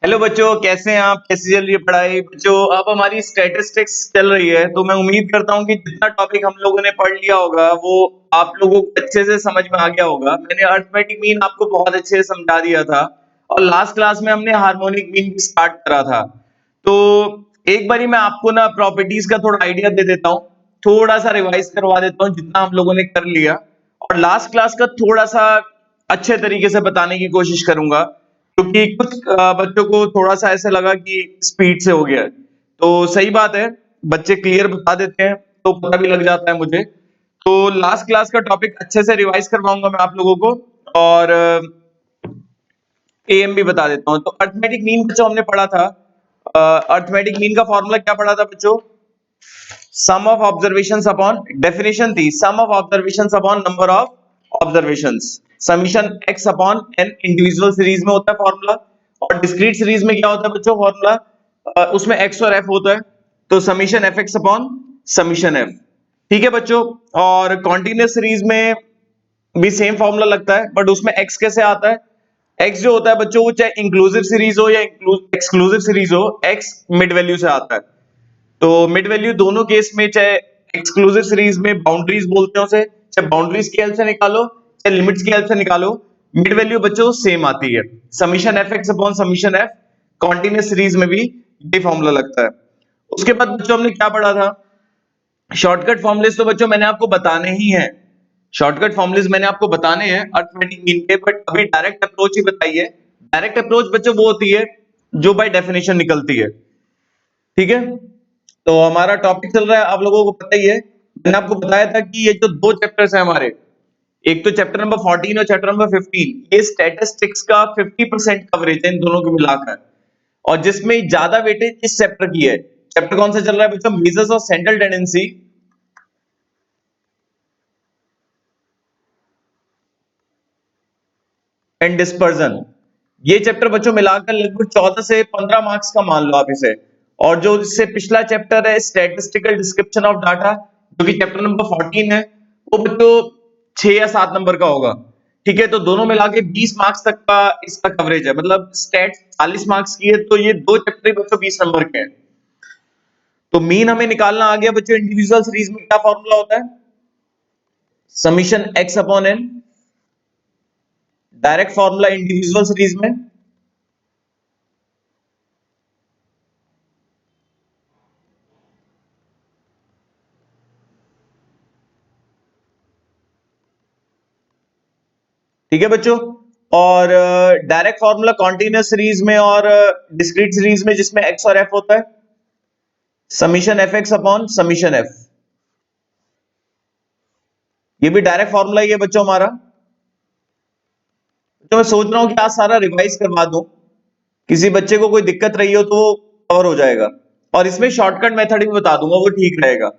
Hello बच्चों, कैसे हैं आप? कैसी चल रही है पढ़ाई? बच्चों, अब हमारी स्टैटिस्टिक्स चल रही है, तो मैं उम्मीद करता हूँ कि जितना टॉपिक हम लोगों ने पढ़ लिया होगा वो आप लोगों को अच्छे से समझ में आ गया होगा। मैंने अरिथमेटिक मीन आपको बहुत अच्छे से समझा दिया था और लास्ट क्लास में हमने हार्मोनिक मीन भी स्टार्ट करा था। तो एक बारी मैं आपको ना प्रॉपर्टीज का थोड़ा आइडिया दे देता हूँ, थोड़ा सा रिवाइज करवा देता हूँ जितना हम लोगों ने कर लिया, और लास्ट क्लास का थोड़ा सा अच्छे तरीके से बताने की कोशिश करूंगा, क्योंकि कुछ बच्चों को थोड़ा सा ऐसा लगा कि स्पीड से हो गया है। तो सही बात है, बच्चे क्लियर बता देते हैं तो पता भी लग जाता है मुझे। तो लास्ट क्लास का टॉपिक अच्छे से रिवाइज करवाऊंगा मैं आप लोगों को, और एएम भी बता देता हूँ। तो अर्थमेटिक मीन बच्चों हमने पढ़ा था। अर्थमेटिक मीन का फॉर्मूला क्या पढ़ा था बच्चों? Sum of observations upon, definition थी sum of observations upon number of observations, summation x upon n. Individual series में होता है फॉर्मूला, और डिस्क्रीट सीरीज में क्या होता है बच्चों फॉर्मूला? उसमें एक्स और एफ होता है, तो summation F x upon summation F. ठीक है बच्चों। और कॉन्टिन्यूस सीरीज में भी सेम फॉर्मूला लगता है, बट उसमें एक्स कैसे आता है? एक्स जो होता है बच्चों, वो चाहे इंक्लूसिव सीरीज हो या एक्सक्लूसिव सीरीज हो, एक्स मिड वैल्यू से आता है। तो मिड वैल्यू दोनों केस में, चाहे एक्सक्लूसिव सीरीज में बाउंड्रीज बोलते हैं उसे, चाहे बाउंड्रीज की हेल्प से निकालो चाहे लिमिट्स की हेल्प से निकालो, मिड वैल्यू बच्चों सेम आती है। Summation F x upon summation F, continuous series में भी ये फॉर्मूला लगता है। उसके बाद बच्चों हमने क्या पढ़ा था? शॉर्टकट फॉर्मुलेस तो बच्चों मैंने आपको बताने ही हैं, शॉर्टकट फॉर्मुलेस मैंने आपको बताने हैं अरिथमेटिक मीन के, बट अभी डायरेक्ट अप्रोच ही बताइए। डायरेक्ट अप्रोच बच्चों वो होती है जो बाय डेफिनेशन निकलती है। ठीक है, तो हमारा टॉपिक चल रहा है, आप लोगों को पता ही है। मैंने आपको बताया था कि ये जो दो चैप्टर्स हैं हमारे, एक तो चैप्टर नंबर 14 और चैप्टर नंबर 15, ये स्टैटिस्टिक्स का 50% कवरेज है इन दोनों को मिलाकर, और जिसमें ज्यादा वेटेज इस चैप्टर की है। चैप्टर कौन सा चल रहा है बच्चों? Measures of central tendency and dispersion. ये चैप्टर बच्चों मिलाकर लगभग 14 से 15 मार्क्स का मान लो आप इसे। और जो इससे पिछला चैप्टर है स्टैटिस्टिकल डिस्क्रिप्शन ऑफ डाटा, जो कि चैप्टर नंबर 14 है, वो बच्चों 6 या 7 नंबर का होगा। ठीक है, तो दोनों मिला के 20 मार्क्स तक का इसका कवरेज है, मतलब स्टैट 40 मार्क्स की है, तो ये दो चैप्टर बच्चों 20 नंबर के हैं। तो मीन हमें निकालना आ गया बच्चों। इंडिविजुअल सीरीज में क्या फॉर्मूला होता है? Summation x upon N, direct formula individual series में। ठीक है बच्चों। और डायरेक्ट फॉर्मूला कॉन्टिन्यूस सीरीज में और डिस्क्रीट सीरीज में, जिसमें एक्स और एफ होता है, summation F x upon summation F. ये भी डायरेक्ट फॉर्मूला ही है बच्चों हमारा। तो मैं सोच रहा हूं कि आज सारा रिवाइज करवा दूं, किसी बच्चे को कोई दिक्कत रही हो तो वो कवर हो जाएगा, और इसमें शॉर्टकट मेथड भी बता दूंगा, वो ठीक रहेगा।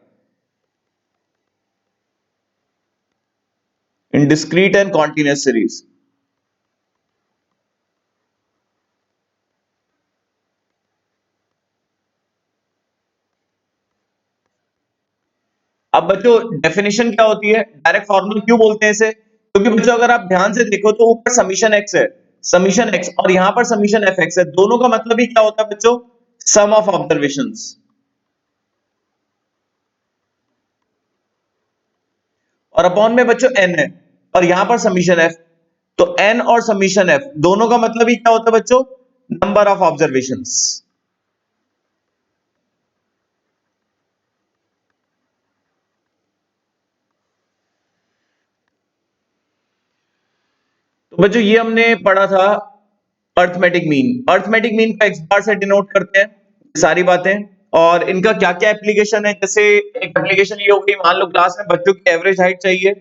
इन डिस्क्रीट एंड कॉन्टिन्यूस सीरीज। अब बच्चों डेफिनेशन क्या होती है? डायरेक्ट फॉर्मूला क्यों बोलते हैं इसे? क्योंकि बच्चों अगर आप ध्यान से देखो तो ऊपर समीशन एक्स है, समीशन एक्स, और यहां पर समीशन एफ एक्स है। दोनों का मतलब ही क्या होता है बच्चों? Sum of observations. और अपॉन में बच्चों एन है, और यहां पर समीशन एफ। तो एन और समीशन एफ दोनों का मतलब ही क्या होता है बच्चों? Number of observations. तो बच्चों ये हमने पढ़ा था अर्थमेटिक मीन। अर्थमेटिक मीन का एक्स बार से डिनोट करते हैं सारी बातें, और इनका क्या क्या एप्लीकेशन है। जैसे एक एप्लीकेशन ये हो गई, मान लो क्लास में बच्चों की एवरेज हाइट चाहिए,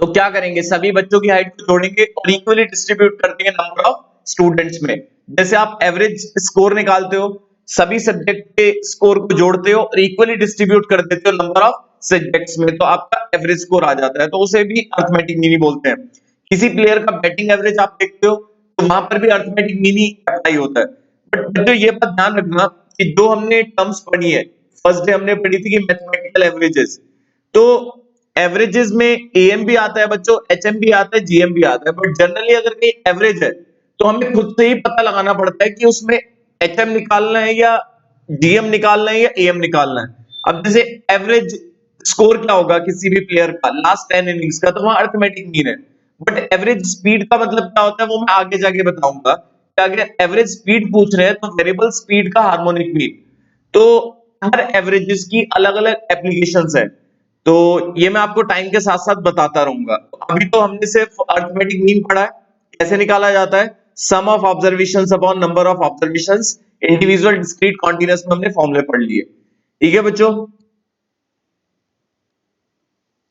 तो क्या करेंगे? सभी बच्चों की हाइट को जोड़ेंगे और इक्वली डिस्ट्रीब्यूट कर देंगे नंबर ऑफ स्टूडेंट्स में। जैसे आप एवरेज स्कोर निकालते हो, सभी सब्जेक्ट के स्कोर को जोड़ते हो और इक्वली डिस्ट्रीब्यूट कर देते हो नंबर ऑफ सब्जेक्ट्स में, तो आपका एवरेज स्कोर आ जाता है। तो उसे भी अर्थमेटिक मीन बोलते हैं। किसी प्लेयर का बैटिंग एवरेज आप देखते हो, तो वहां पर भी अर्थमेटिक मीन अप्लाई होता है। बट बच्चों ये बात ध्यान रखना कि जो हमने टर्म्स पढ़ी है, फर्स्ट डे हमने पढ़ी थी कि मैथमेटिकल एवरेजेस, तो एवरेजेस में एएम भी आता है बच्चों, एचएम भी आता है, जीएम भी आता है, बट जनरली अगर कहीं एवरेज है तो हमें खुद से ही पता लगाना पड़ता है कि उसमें एचएम निकालना है या डीएम निकालना है या एएम निकालना है। अब जैसे एवरेज स्कोर क्या होगा किसी भी प्लेयर का लास्ट 10 इनिंग्स का, तो वहां अर्थमेटिक मीन है। बट एवरेज स्पीड का मतलब क्या होता है वो मैं आगे जाके बताऊंगा। अगर एवरेज स्पीड पूछ रहे हैं तो वेरिएबल स्पीड का हार्मोनिक मीन, तो हर एवरेजेस की अलग अलग एप्लीकेशंस है। तो ये मैं आपको टाइम के साथ साथ बताता रहूंगा। अभी तो हमने सिर्फ अर्थमेटिक मीन पढ़ा है, कैसे निकाला जाता है, sum of observations upon number of observations, individual discrete continuous में हमने फॉर्मूले पढ़ लिए। ठीक है बच्चों।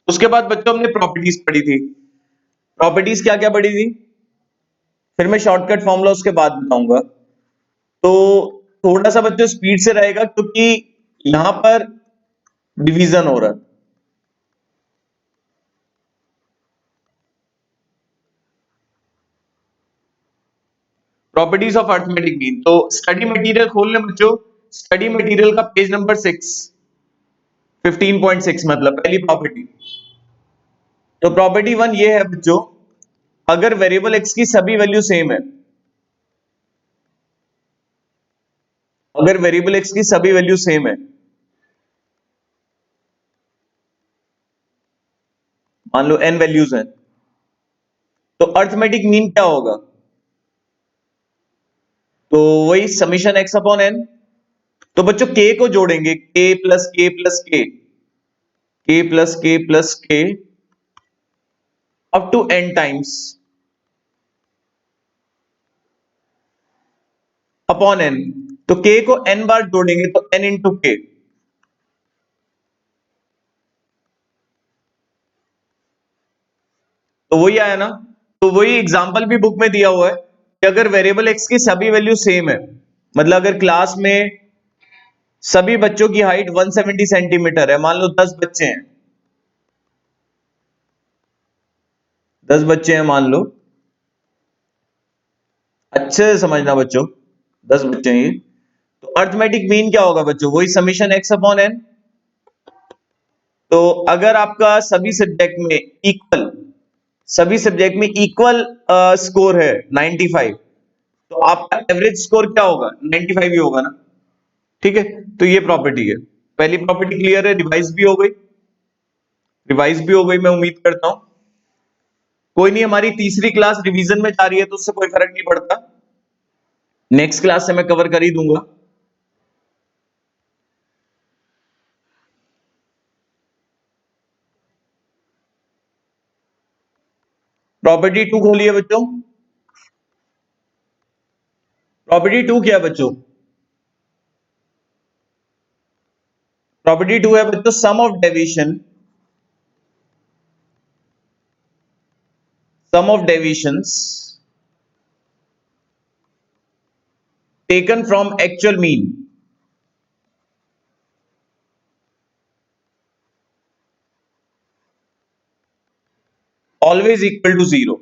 उसके बाद बच्चों हमने प्रॉपर्टीज पढ़ी थी। प्रॉपर्टीज क्या क्या पढ़ी थी, फिर मैं शॉर्टकट फॉर्मूला उसके बाद बताऊंगा। तो थोड़ा सा बच्चों स्पीड से रहेगा क्योंकि यहां पर डिवीजन हो रहा है। प्रॉपर्टीज ऑफ अर्थमेटिक मीन, तो स्टडी मटेरियल खोल लें बच्चों। स्टडी मटेरियल का पेज नंबर 6, 15.6 मतलब पहली प्रॉपर्टी। तो प्रॉपर्टी 1 ये है बच्चों, अगर वेरिएबल एक्स की सभी वैल्यू सेम है, अगर वेरिएबल एक्स की सभी वैल्यू सेम है, मान लो n वैल्यूज हैं, तो अर्थमेटिक मीन क्या होगा, तो वही समीशन x अपॉन n। तो बच्चों k को जोड़ेंगे, k plus k plus k, k plus k plus k up to n times upon n। तो k को n बार जोड़ेंगे तो n इंटू k। तो वही आया ना। तो वही एग्जांपल भी बुक में दिया हुआ है कि अगर वेरिएबल x की सभी वैल्यू सेम है, मतलब अगर क्लास में सभी बच्चों की हाइट 170 सेंटीमीटर है, मान लो 10 बच्चे हैं, 10 बच्चे हैं मान लो, अच्छे से समझना बच्चों, 10 बच्चे हैं ये। तो अर्थमेटिक मीन क्या होगा बच्चों, वही समीशन x अपॉन n। तो अगर आपका सभी सब्जेक्ट में इक्वल, सभी सब्जेक्ट में इक्वल स्कोर है 95, तो आपका एवरेज स्कोर क्या होगा, 95 ही होगा ना। ठीक है, तो ये प्रॉपर्टी है। पहली प्रॉपर्टी क्लियर है, रिवाइज भी हो गई, रिवाइज भी हो गई मैं उम्मीद करता हूं। कोई नहीं, हमारी तीसरी क्लास रिवीजन में जा रही है तो उससे कोई फर्क नहीं पड़ता, नेक्स्ट क्लास से मैं कवर कर ही दूंगा। प्रॉपर्टी 2 खोलिए बच्चों। प्रॉपर्टी 2 क्या है बच्चों, प्रॉपर्टी 2 है बच्चों, sum of deviation, sum of deviations taken from actual mean always equal to 0।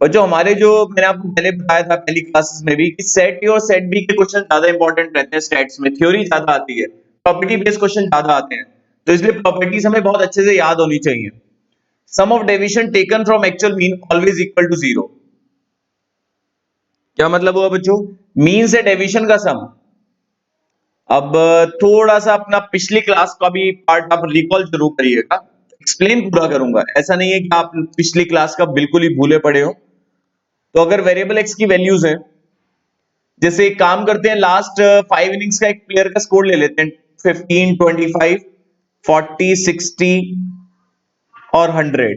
बच्चों हमारे जो मैंने आपको पहले बताया था पहली क्लासेस में भी कि सेट ए और सेट बी के क्वेश्चन ज्यादा इंपॉर्टेंट रहते हैं, स्टैट्स में थ्योरी ज्यादा आती है, प्रॉपर्टी बेस्ड क्वेश्चन ज्यादा आते हैं, तो इसलिए प्रॉपर्टीज हमें बहुत अच्छे से याद होनी चाहिए। Sum of deviation taken from actual mean always equal to 0, क्या मतलब हुआ बच्चों, मीन से डेविएशन का सम। अब थोड़ा सा अपना पिछली क्लास का भी पार्ट आप रिकॉल जरूर करिएगा, एक्सप्लेन पूरा करूंगा, ऐसा नहीं है कि आप पिछली क्लास का बिल्कुल ही भूले पड़े हो। तो अगर वेरिएबल एक्स की वैल्यूज है, जैसे एक काम करते हैं, लास्ट 5 इनिंग्स का एक प्लेयर का स्कोर ले लेते हैं, 15, 25, 40, 60 और 100।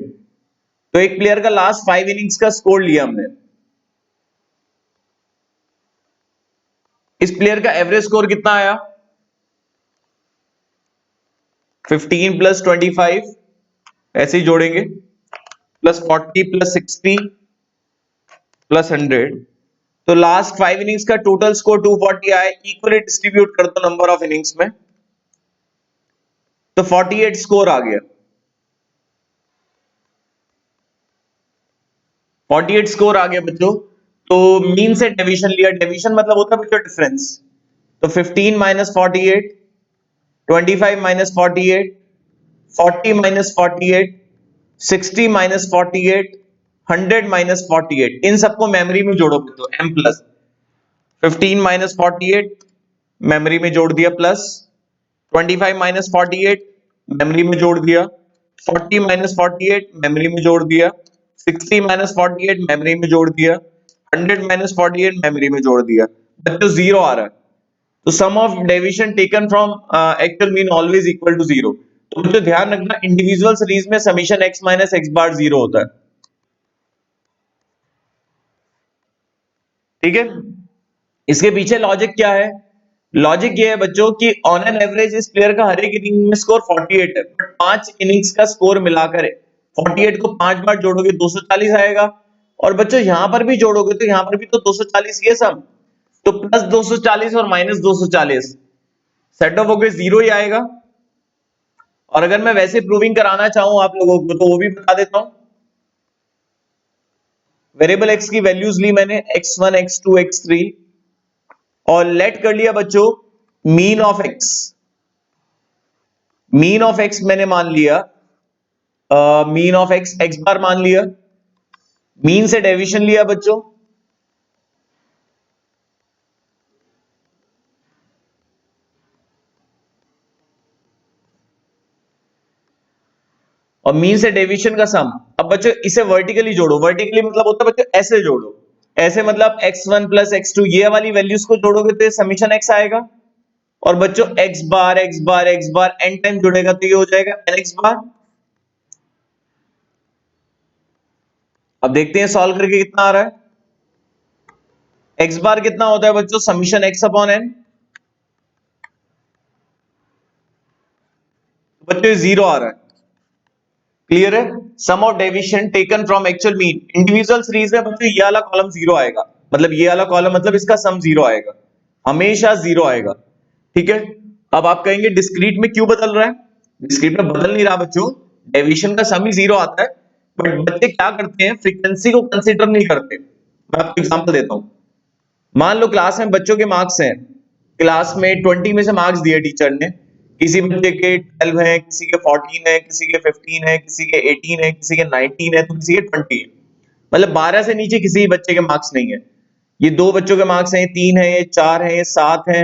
तो एक प्लेयर का लास्ट 5 इनिंग्स का स्कोर लिया हमने, इस प्लेयर का एवरेज स्कोर कितना आया, 15 प्लस 25 ऐसे ही जोड़ेंगे, प्लस 40 प्लस 60 प्लस 100। तो लास्ट 5 इनिंग्स का टोटल स्कोर 240 आया, इक्वली डिस्ट्रीब्यूट कर दो नंबर ऑफ इनिंग्स में, तो 48 स्कोर आ गया। 48 स्कोर आ गया बच्चों। तो मीन से डेविएशन लिया, डेविएशन मतलब होता है बच्चों डिफरेंस। तो 15 minus 48, 25 minus 48, 40 minus 48, 60 minus 48, 100 minus 48, इन सबको मेमोरी में जोड़ोगे तो m प्लस 15 माइनस 48 मेमोरी में जोड़ दिया, प्लस 25 माइनस 48 मेमोरी में जोड़ दिया, 40 माइनस 48 मेमोरी में जोड़ दिया, 60 माइनस 48 मेमोरी में जोड़ दिया, 100 माइनस 48 मेमोरी में जोड़ दिया। बच्चों जीरो आ रहा है, तो sum of deviation taken from actual mean always equal to zero. तो मुझे ध्यान रखना इंडिविजुअल सीरीज में summation x minus x bar zero होता है, ठीक है। इसके पीछे लॉजिक क्या है? लॉजिक ये है बच्चों कि ऑन एन एवरेज इस प्लेयर का हर एक इनिंग में स्कोर 48 है, बट 5 इनिंग्स का स्कोर मिलाकर 48 को 5 बार जोड़ोगे 240 आएगा, और बच्चों यहां पर भी जोड़ोगे तो यहां पर भी तो 240 ही है सम, तो प्लस 240 और माइनस 240 सेट ऑफ होकर जीरो ही आएगा। और अगर मैं वैसे प्रूविंग कराना चाहूं आप लोगों को तो वो भी बता देता हूं। वेरिएबल x की वैल्यूज ली मैंने x1 x2 x3 और लेट कर लिया बच्चों mean of x। Mean of x मैंने मान लिया मीन ऑफ x x बार मान लिया, मीन से डेविएशन लिया बच्चों, और मीन से डेविएशन का सम। अब बच्चों इसे वर्टिकली जोड़ो, वर्टिकली मतलब होता है बच्चों ऐसे जोड़ो, ऐसे मतलब x1 प्लस x2 ये वाली वैल्यूज को जोड़ोगे तो ये समीशन x आएगा, और बच्चों x bar x bar x बार n टाइम जुड़ेगा तो ये हो जाएगा nx बार। अब देखते हैं सॉल्व करके कितना आ रहा है। x बार कितना होता है बच्चों? Summation x upon n। बच्चों ये जीरो आ रहा है, क्लियर है। Sum of deviation taken from actual mean, individual series में बच्चों ये वाला कॉलम जीरो आएगा, मतलब ये वाला कॉलम मतलब इसका सम जीरो आएगा, हमेशा जीरो आएगा, ठीक है। अब आप कहेंगे डिस्क्रीट में क्यों बदल रहा है? डिस्क्रीट में बदल नहीं रहा बच्चों, डेविएशन का सम ही जीरो आता है, बट बच्चे क्या करते हैं फ्रीक्वेंसी को कंसीडर नहीं करते। मैं आपको एग्जांपल देता हूं, मान लो क्लास में बच्चों के मार्क्स हैं, क्लास में 20 में से मार्क्स दिए टीचर ने, किसी बच्चे के 12 है, किसी के 14 है, किसी के 15 है, किसी के 18 है, किसी के 19 है, तो किसी के 20 है, मतलब 12 से नीचे किसी बच्चे के मार्क्स नहीं है। ये दो बच्चों के मार्क्स हैं, 3 है, ये 4 है, ये 7 है,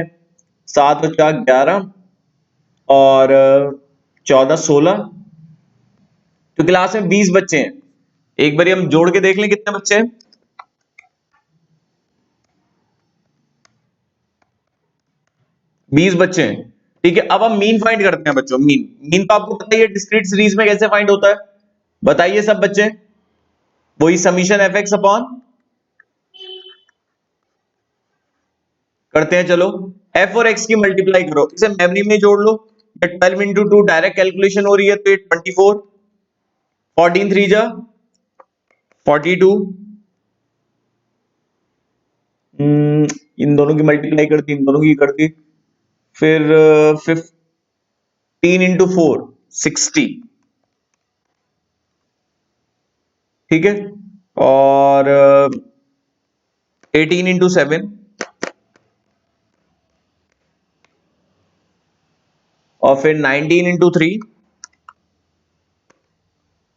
7 और 4 11 और 14 16, तो क्लास में 20 बच्चे हैं। एक बार हम जोड़ के देख लें कितने बच्चे हैं। 20 बच्चे हैं, ठीक है। अब हम मीन फाइंड करते हैं बच्चों, मीन। मीन तो आपको पता ही है डिस्क्रीट सीरीज में कैसे फाइंड होता है, बताइए सब बच्चे। वही समीशन एफ एक्स अपॉन, करते हैं चलो, एफ और एक्स की मल्टीप्लाई करो, इसे मेमोरी में जोड़ लो, ये 12 इंटू 2 डायरेक्ट कैलकुलेशन हो रही है तो ये 24, 14 3 जा 42, इन दोनों की मल्टीप्लाई करती, इन दोनों की करती, फिर 15 इंटू 4 60, ठीक है, और 18 इंटू 7 और फिर 19 इंटू 3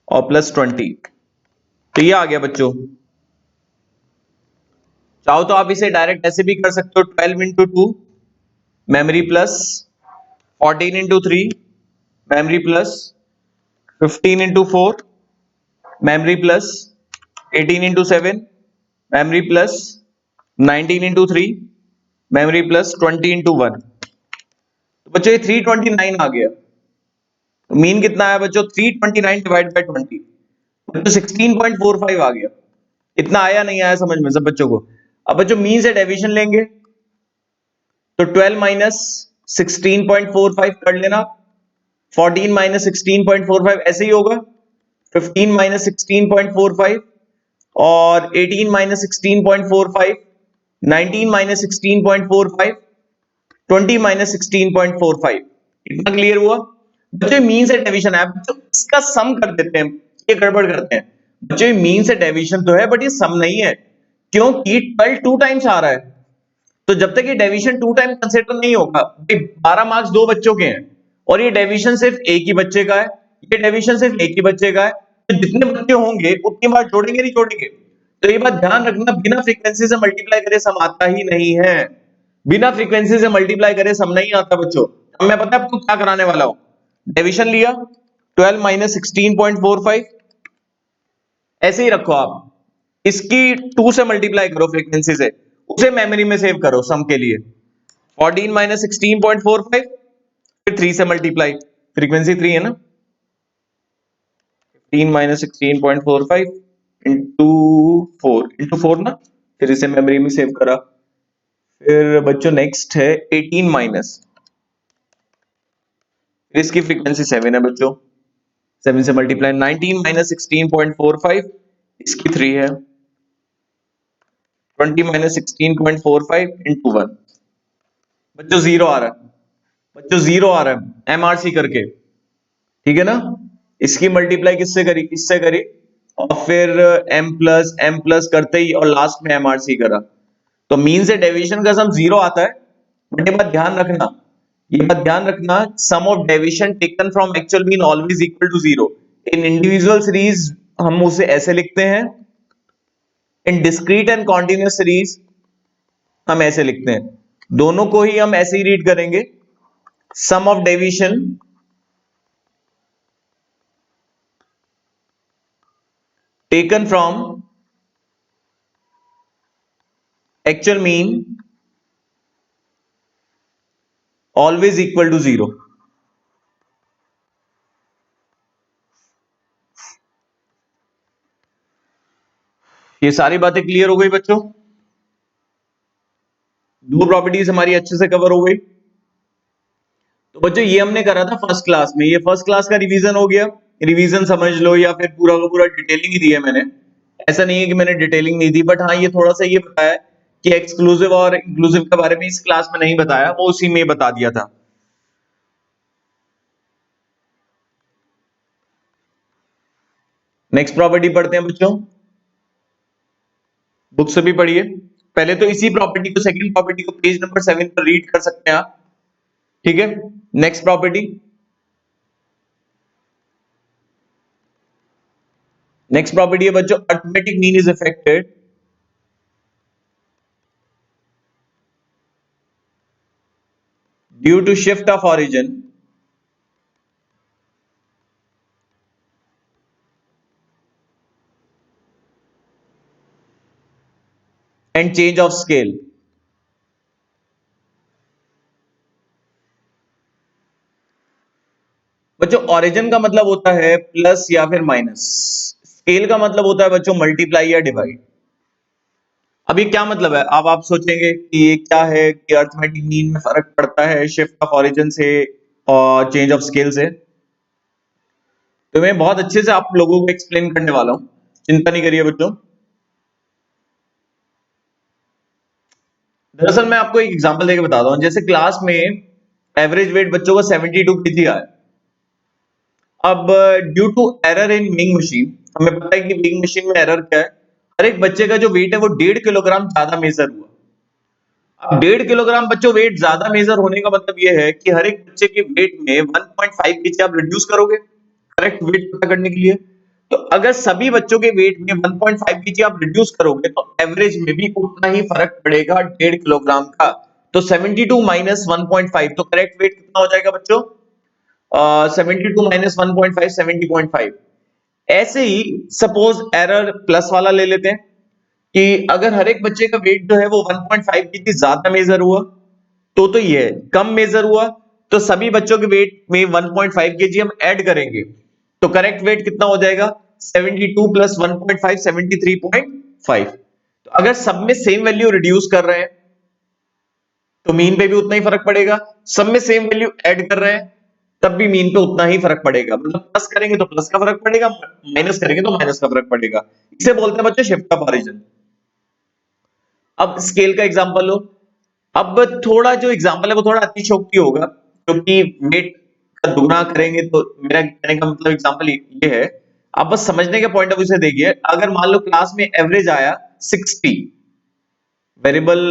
और प्लस 20, तो ये आ गया बच्चों। चाहो तो आप इसे डायरेक्ट ऐसे भी कर सकते हो, 12 into 2 memory plus 14 into 3 memory plus 15 into 4 memory plus 18 into 7 memory plus 19 into 3 memory plus 20 into 1, तो बच्चों ये 329 आ गया। तो मीन कितना आया बच्चों? 329 डिवाइड बाय 20, बच्चों 16.45 आ गया। इतना आया नहीं आया समझ में सब बच्चों को? अब बच्चों मीन से डेविएशन लेंगे तो 12 माइनस 16.45 कर लेना, 14 माइनस 16.45 ऐसे ही होगा, 15 माइनस 16.45 और 18 माइनस 16.45, 19 माइनस 16.45, 20 माइनस 16.45, इतना क्लियर हुआ बच्चों? मीन से डेविएशन है, बच्चों इसका सम कर देते हैं, ये गड़बड़ करते हैं बच्चों। ये मीन से डेविएशन तो है बट ये सम नहीं है, क्योंकि 12 2 टाइम्स आ रहा है, तो जब तक ये डेविएशन 2 टाइम कंसीडर नहीं होगा, 12 मार्क्स दो बच्चों के हैं और ये डेविएशन सिर्फ एक ही बच्चे का है, ये डेविएशन सिर्फ एक ही बच्चे का है, तो जितने बच्चे होंगे उतनी बार जोड़ेंगे नहीं जोड़ेंगे। तो ये बात ध्यान रखना, बिना फ्रीक्वेंसी से मल्टीप्लाई करे सम आता ही नहीं है। बिना फ्रीक्वेंसी से मल्टीप्लाई करे सम नहीं आता बच्चों। अब मैं पता है आपको क्या कराने वाला हूं, डिवीजन लिया 12 माइनस 16.45, ऐसे ही रखो आप, इसकी 2 से मल्टीप्लाई करो फ्रीक्वेंसी से, उसे मेमोरी में सेव करो सम के लिए। 14 माइनस 16.45, फिर 3 से मल्टीप्लाई, फ्रीक्वेंसी 3 है ना, 15 माइनस 16.45 इंटू 4 इंटू 4 ना, फिर इसे मेमोरी में सेव करा। फिर बच्चों नेक्स्ट है 18 माइनस, इसकी फ्रीक्वेंसी 7 है बच्चों, 7 से मल्टीप्लाई, 19 माइनस 16.45, इसकी 3 है, 20 माइनस 16.45 इंटू 1, बच्चों 0 आ रहा है, बच्चों 0 आ रहा है एमआरसी करके, ठीक है ना। इसकी मल्टीप्लाई किससे करी, इससे करी, और फिर m प्लस करते ही और लास्ट में एमआरसी करा, तो मीन से डेविएशन का सम 0 आता है। बट ये बात ध्यान रखना, ये बात ध्यान रखना, sum of deviation taken from actual mean always equal to 0। इन इंडिविजुअल सीरीज हम उसे ऐसे लिखते हैं, इन डिस्क्रीट एंड कॉन्टिन्यूअस सीरीज हम ऐसे लिखते हैं, दोनों को ही हम ऐसे ही रीड करेंगे, sum of deviation taken from actual mean always equal to 0। ये सारी बातें क्लियर हो गई बच्चों, दो प्रॉपर्टीज हमारी अच्छे से कवर हो गई। तो बच्चों ये हमने करा था फर्स्ट क्लास में, ये फर्स्ट क्लास का रिवीजन हो गया, रिवीजन समझ लो, या फिर पूरा का पूरा डिटेलिंग ही दी है मैंने, ऐसा नहीं है कि मैंने डिटेलिंग नहीं दी, बट हाँ ये थोड़ा सा ये बताया कि एक्सक्लूसिव और इंक्लूसिव के बारे में इस क्लास में नहीं बताया, वो उसी में बता दिया था। नेक्स्ट प्रॉपर्टी पढ़ते हैं बच्चों, बुक से भी पढ़िए, पहले तो इसी प्रॉपर्टी को, सेकंड प्रॉपर्टी को पेज नंबर 7 पर रीड कर सकते हैं आप, ठीक है। नेक्स्ट प्रॉपर्टी, नेक्स्ट प्रॉपर्टी है बच्चों, arithmetic mean is affected due to shift of origin and change of scale. बच्चों ऑरिजिन का मतलब होता है प्लस या फिर माइनस, स्केल का मतलब होता है बच्चों मल्टीप्लाई या डिवाइड। अब ये क्या मतलब है, अब आप सोचेंगे कि ये क्या है कि अरिथमेटिक मीन में फर्क पड़ता है शिफ्ट ऑफ ऑरिजिन से और चेंज ऑफ स्केल से, तो मैं बहुत अच्छे से आप लोगों को एक्सप्लेन करने वाला हूं, चिंता नहीं करिए बच्चों। दरअसल मैं आपको एक एग्जांपल देके बताता हूं, जैसे क्लास में एवरेज वेट बच्चों का 72 केजी आया, अब due to error in weighing machine, हमें पता है कि वेइंग मशीन में एरर क्या है, हर एक बच्चे का जो वेट है वो 1.5 किलोग्राम ज्यादा मेजर हुआ। अब 1.5 किलोग्राम बच्चों वेट ज्यादा मेजर होने का मतलब ये है कि हर एक बच्चे के वेट में 1.5 केजी आप रिड्यूस करोगे, करेक्ट वेट पता करने के लिए। तो अगर सभी बच्चों के वेट में 1.5 केजी आप रिड्यूस करोगे तो एवरेज में भी उतना ही फर्क पड़ेगा 1.5 किलोग्राम का। तो 72 माइनस 1.5, तो करेक्ट वेट कितना हो जाएगा बच्चों, 72 माइनस 1.5, 70.5। ऐसे ही सपोज एरर प्लस वाला ले लेते हैं कि अगर हर एक बच्चे का वेट जो है वो 1.5 केजी ज्यादा मेजर हुआ, तो ये है कम मेजर हुआ, तो सभी बच्चों के वेट में 1.5 केजी हम ऐड करेंगे, तो करेक्ट वेट कितना हो जाएगा 72 प्लस 1.5, 73.5। तो अगर सब में सेम वैल्यू रिड्यूस कर रहे हैं तो मीन पे भी उतना ही फर्क पड़ेगा, सब में सेम वैल्यू ऐड कर रहे हैं तब भी मीन पे उतना ही फर्क पड़ेगा, मतलब प्लस करेंगे तो प्लस का फर्क पड़ेगा, माइनस करेंगे तो माइनस का फर्क पड़ेगा। इसे बोलते हैं बच्चों शिफ्ट ऑफ ऑरिजिन। अब स्केल का एग्जांपल लो, अब थोड़ा जो एग्जांपल है वो थोड़ा अतिशयोक्ति होगा, क्योंकि वेट का दुगना करेंगे, तो मेरा कहने का मतलब एग्जांपल ये है, आप बस समझने के पॉइंट ऑफ व्यू से देखिए, अगर मान लो क्लास में एवरेज आया 60, वेरिएबल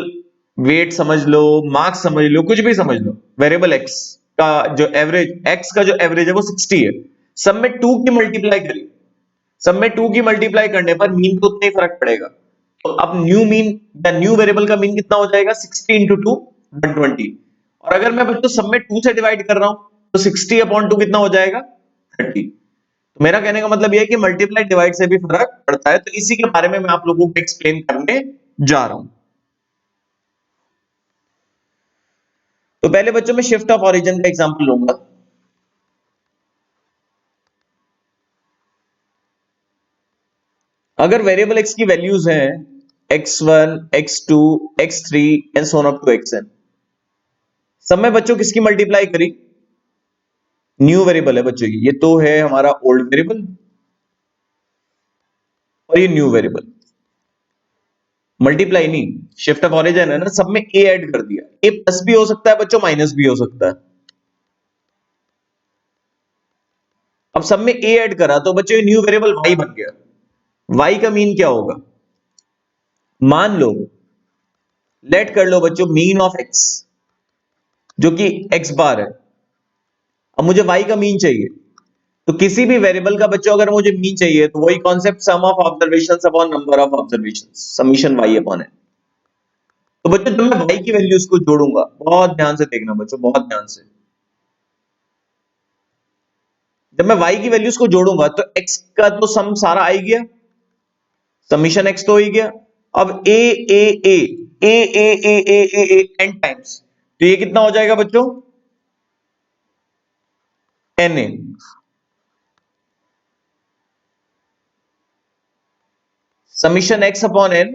वेट समझ लो, मार्क्स समझ लो, कुछ भी समझ लो, वेरिएबल एक्स का जो एवरेज, एक्स का जो एवरेज है वो 60 है, सब में 2 की मल्टीप्लाई करी, सब में 2 की मल्टीप्लाई करने पर मीन को उतना ही फर्क पड़ेगा। तो अब न्यू मीन या न्यू वेरिएबल का मीन कितना हो जाएगा 60 इंटू 2 120। और अगर मैं बच्चों सब में 2 से डिवाइड कर रहा हूं तो 60 अपॉन 2 कितना हो जाएगा 30। तो मेरा कहने का मतलब यह है कि मल्टीप्लाई डिवाइड से भी फर्क पड़ता है। तो इसी के बारे में मैं आप लोगों को एक्सप्लेन करने जा रहा हूं। तो पहले बच्चों में शिफ्ट ऑफ ऑरिजिन का एग्जांपल लूंगा। अगर वेरिएबल x की वैल्यूज हैं x1 x2 x3 and so on up to xn, सब में बच्चों किसकी मल्टीप्लाई करी न्यू वेरिएबल है बच्चों, ये तो है हमारा ओल्ड वेरिएबल और ये न्यू वेरिएबल। मल्टीप्लाई नहीं, शिफ्ट ऑफ ऑरिजिन है ना, सब में a ऐड कर दिया। a प्लस भी हो सकता है बच्चों, माइनस भी हो सकता है। अब सब में a ऐड करा तो बच्चों ये न्यू वेरिएबल y बन गया। y का मीन क्या होगा, मान लो लेट कर लो बच्चों मीन ऑफ x जो कि x बार है। अब मुझे y का मीन चाहिए, तो किसी भी वेरिएबल का बच्चों अगर मुझे मीन चाहिए तो वही concept sum of observations upon number of observations summation y upon n। तो बच्चों जब मैं y की वैल्यूज को जोड़ूंगा, बहुत ध्यान से देखना बच्चों, बहुत ध्यान से, जब मैं y की वैल्यूज को जोड़ूंगा तो x का तो सम सारा आ ही गया, समीशन x तो हो ही गया। अब a a a a a a a a a n times, तो ये कितना हो जाएगा बच्चों na। Summation x upon n,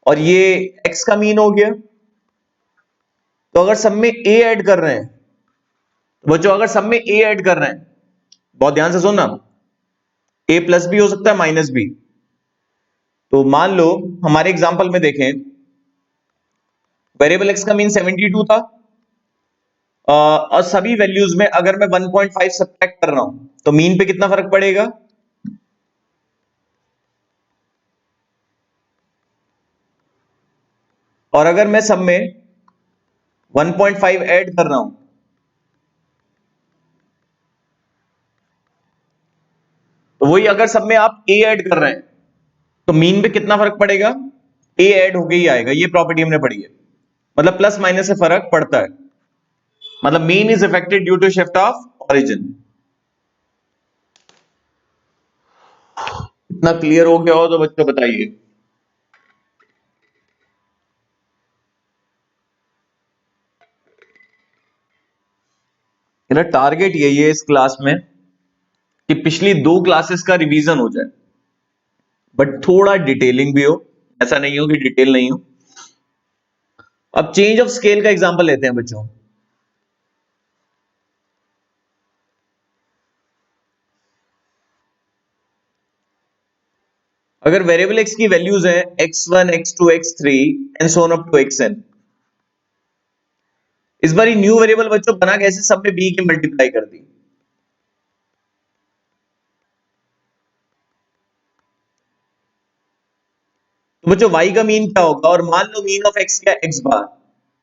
और ये x का मीन हो गया। तो अगर सब में a ऐड कर रहे हैं, तो बच्चों अगर सब में a ऐड कर रहे हैं, बहुत ध्यान से सुनना, a प्लस भी हो सकता है माइनस भी। तो मान लो हमारे एग्जांपल में देखें, वेरिएबल x का मीन 72 था, और सभी वैल्यूज में अगर मैं 1.5 सब्ट्रैक्ट कर रहा हूं तो मीन पे कितना फर्क पड़ेगा, और अगर मैं सब में 1.5 ऐड कर रहा हूं तो वही, अगर सब में आप a ऐड कर रहे हैं तो मीन पे कितना फर्क पड़ेगा, a ऐड होके ही आएगा। ये प्रॉपर्टी हमने पढ़ी है, मतलब प्लस माइनस से फर्क पड़ता है, मतलब mean is affected due to shift of origin. इतना क्लियर हो गया हो तो बच्चों बताइए। मेरा टारगेट यही है इस क्लास में कि पिछली 2 क्लासेस का रिवीजन हो जाए, बट थोड़ा डिटेलिंग भी हो, ऐसा नहीं हो कि डिटेल नहीं हो। अब चेंज ऑफ स्केल का एग्जांपल लेते हैं बच्चों। अगर वेरिएबल x की वैल्यूज है x1 x2 x3 and so on up to xn, इस बार न्यू वेरिएबल बच्चों बना कैसे, सब में b की मल्टीप्लाई कर दी। तो बच्चों y का मीन क्या होगा, और मान लो मीन ऑफ x क्या x बार,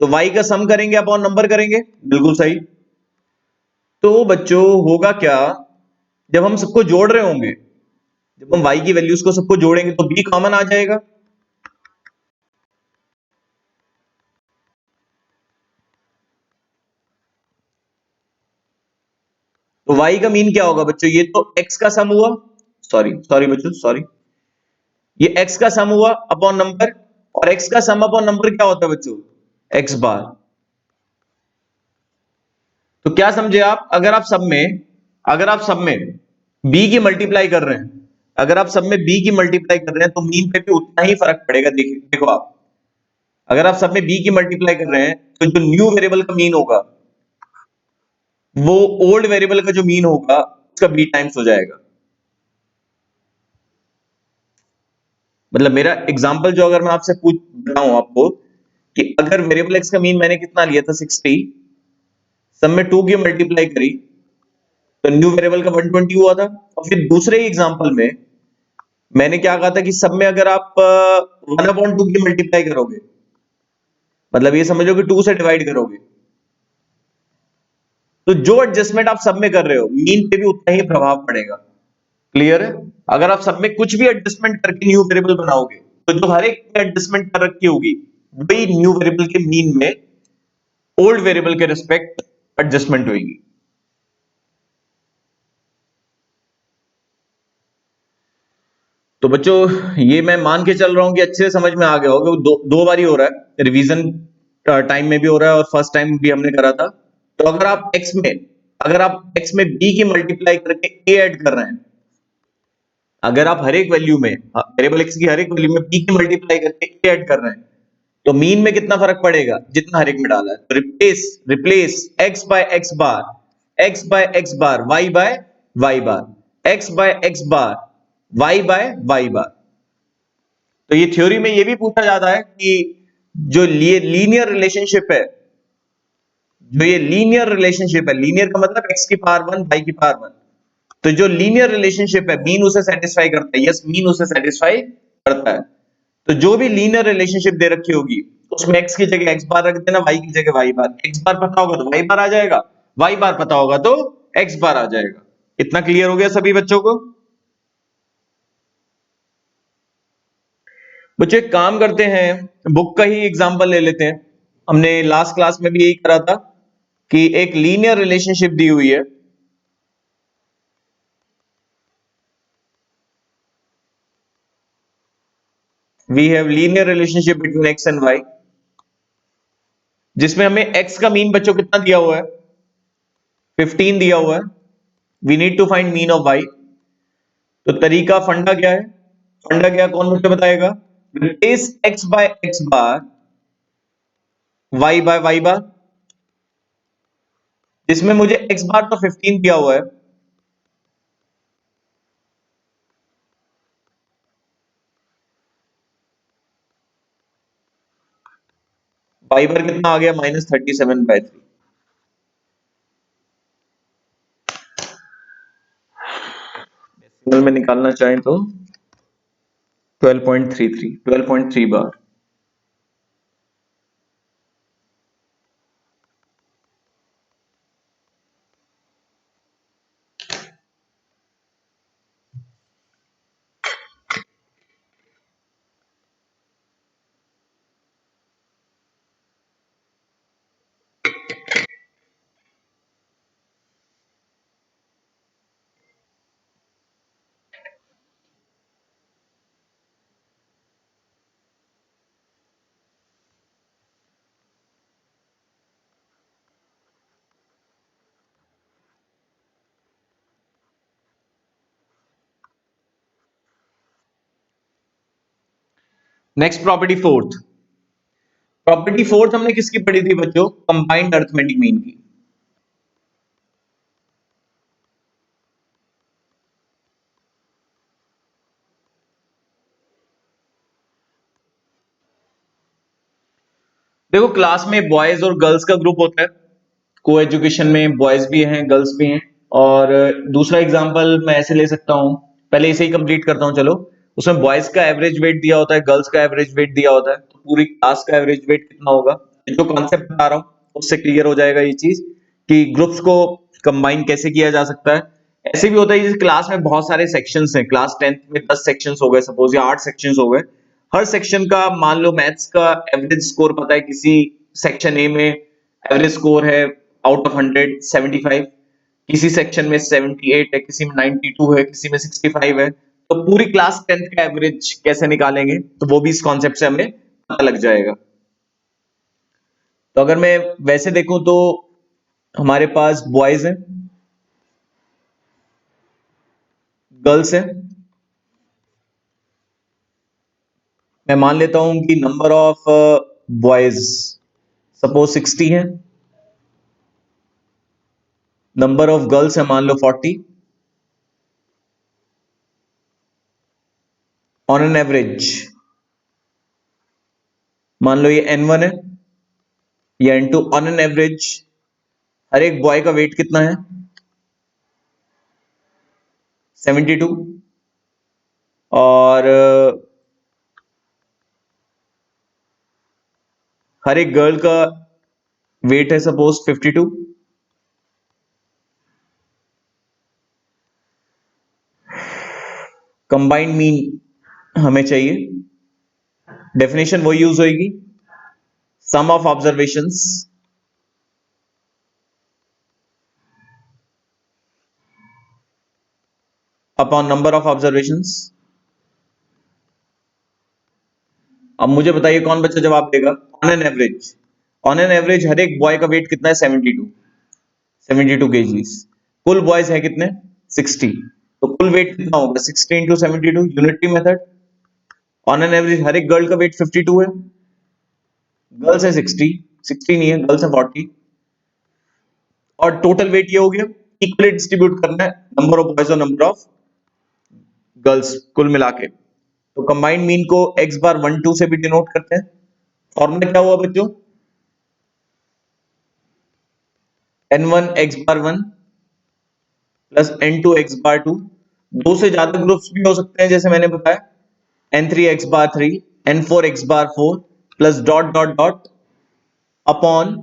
तो y का सम करेंगे अपॉन नंबर करेंगे, बिल्कुल सही। तो बच्चों होगा क्या, जब हम सबको जोड़ रहे होंगे, जब हम y की वैल्यूज को सबको जोड़ेंगे तो b कॉमन आ जाएगा। तो y का मीन क्या होगा बच्चों, ये तो x का सम हुआ, सॉरी सॉरी बच्चों सॉरी, ये x का सम हुआ अपॉन नंबर, और x का सम अपॉन नंबर क्या होता है बच्चों, x बार। तो क्या समझे आप, अगर आप सब में b की मल्टीप्लाई कर रहे हैं, अगर आप सब में b की मल्टीप्लाई कर रहे हैं तो मीन पे भी उतना ही फर्क पड़ेगा। देखिए देखो आप, अगर आप सब में b की मल्टीप्लाई कर रहे हैं तो जो न्यू वेरिएबल का मीन होगा वो ओल्ड वेरिएबल का जो मीन होगा उसका b टाइम्स हो जाएगा। मतलब मेरा एग्जांपल जो अगर मैं आपसे पूछ बताऊं आपको कि अगर वेरिएबल x का मीन मैंने कितना लिया था 60, सब में 2 की मल्टीप्लाई करी तो न्यू वेरिएबल का 120 हुआ था। और फिर दूसरे एग्जांपल में मैंने क्या कहा था कि सब में अगर आप 1/2 की मल्टीप्लाई करोगे, मतलब ये समझो कि 2 से डिवाइड करोगे, तो जो एडजस्टमेंट आप सब में कर रहे हो मीन पे भी उतना ही प्रभाव पड़ेगा। क्लियर है? अगर आप सब में कुछ भी एडजस्टमेंट करके न्यू वेरिएबल बनाओगे तो जो हर एक में एडजस्टमेंट कर रखी होगी वही न्यू वेरिएबल के मीन में ओल्ड वेरिएबल के रिस्पेक्ट एडजस्टमेंट होगी। तो बच्चों ये मैं मान के चल रहा हूं कि अच्छे से समझ में आ गया होगा। दो बार ही हो रहा है, रिवीजन टाइम में भी हो रहा है और फर्स्ट टाइम भी हमने करा था। तो अगर आप x में b की मल्टीप्लाई करके a ऐड कर रहे हैं, अगर आप हर एक वैल्यू में वेरिएबल x की हर एक वैल्यू में b की मल्टीप्लाई करके a ऐड कर रहे हैं तो मीन में कितना फर्क पड़ेगा जितना हर एक में डाला है। तो replace replace x by x bar, x by x bar, y by y bar, x by x bar, y by y bar. तो ये थ्योरी में ये भी पूछा जाता है कि जो लीनियर रिलेशनशिप है, जो ये लीनियर रिलेशनशिप है, लीनियर का मतलब x की पावर 1 y की पावर 1, तो जो लीनियर रिलेशनशिप है मीन उसे सेटिस्फाई करता है। यस, मीन उसे सेटिस्फाई करता है। तो जो भी लीनियर रिलेशनशिप दे रखी होगी उसमें x की जगह x बार रख देना, y की जगह y बार। x बार पता होगा तो y बार आ जाएगा, y बार पता होगा तो x बार आ जाएगा। इतना क्लियर हो गया सभी बच्चों को? बच्चों एक काम करते हैं, बुक का ही एग्जांपल ले लेते हैं। हमने लास्ट क्लास में भी यही करा था कि एक लीनियर रिलेशनशिप दी हुई है, we have linear relationship between x and y, जिसमें हमें x का मीन बच्चों कितना दिया हुआ है, 15 दिया हुआ है। We need to find mean of y। तो तरीका, फंडा क्या है? फंडा क्या, कौन मुझे बताएगा? Replace x by x bar, y by y बार, जिसमें मुझे x बार तो 15 दिया हुआ है, y बार कितना आ गया, -37/3। डेसिमल में निकालना चाहें तो 12.33 बार। Next property fourth. Property fourth हमने किसकी पढ़ी थी बच्चों? कंबाइंड अरिथमेटिक मीन की। देखो क्लास में बॉयज और गर्ल्स का ग्रुप होता है, को एजुकेशन में बॉयज भी हैं गर्ल्स भी हैं। और दूसरा एग्जांपल मैं ऐसे ले सकता हूं, पहले इसे ही कंप्लीट करता हूं चलो। उसमें बॉयज का एवरेज वेट दिया होता है, गर्ल्स का एवरेज वेट दिया होता है, तो पूरी क्लास का एवरेज वेट कितना होगा? जो कॉन्सेप्ट बता रहा हूं उससे क्लियर हो जाएगा ये चीज कि ग्रुप्स को कंबाइन कैसे किया जा सकता है। ऐसे भी होता है जैसे क्लास में बहुत सारे सेक्शंस हैं, क्लास 10th में 10 सेक्शंस हो गए सपोज, या 8 सेक्शंस हो गए। हर सेक्शन का मान लो मैथ्स का एवरेज स्कोर पता है, किसी सेक्शन ए में एवरेज स्कोर है आउट ऑफ 100 75, किसी सेक्शन में 78 है, किसी में 92 है, किसी में 65 है। तो पूरी क्लास 10th का एवरेज कैसे निकालेंगे, तो वो भी इस कॉन्सेप्ट से हमें पता लग जाएगा। तो अगर मैं वैसे देखूं तो हमारे पास बॉयज हैं, गर्ल्स हैं। मैं मान लेता हूं कि नंबर ऑफ बॉयज सपोज 60 है, नंबर ऑफ गर्ल्स है मान लो 40। ऑन एन एवरेज मान लो ये n1 है, ये n2। ऑन एन एवरेज हर एक बॉय का वेट कितना है? 72। और हर एक गर्ल का वेट है सपोज 52। कंबाइंड मीन हमें चाहिए, डेफिनेशन वही यूज होगी, sum of observations upon number of observations. अब मुझे बताइए कौन बच्चा जवाब देगा। On an average, on an average हर एक बॉय का वेट कितना है? 72 केजीज। कुल बॉयज है कितने? 60। तो कुल वेट कितना होगा? 60 into 72, unitary method. On an average हर एक गर्ल का वेट 52 है, गर्ल्स है 60, 60 नहीं है, गर्ल्स है 40, और टोटल वेट ये हो गया। इक्वली डिस्ट्रीब्यूट करना है नंबर ऑफ बॉयज और नंबर ऑफ गर्ल्स कुल मिला के। तो कंबाइंड मीन को x बार 1 2 से भी डिनोट करते हैं। फॉर्मूला क्या हुआ बच्चों? n1 x बार 1 प्लस n2 x बार 2। दो से ज्यादा ग्रुप्स भी हो सकते हैं जैसे मैंने बताया, n3 x बार 3, n4 x बार 4 plus dot dot dot upon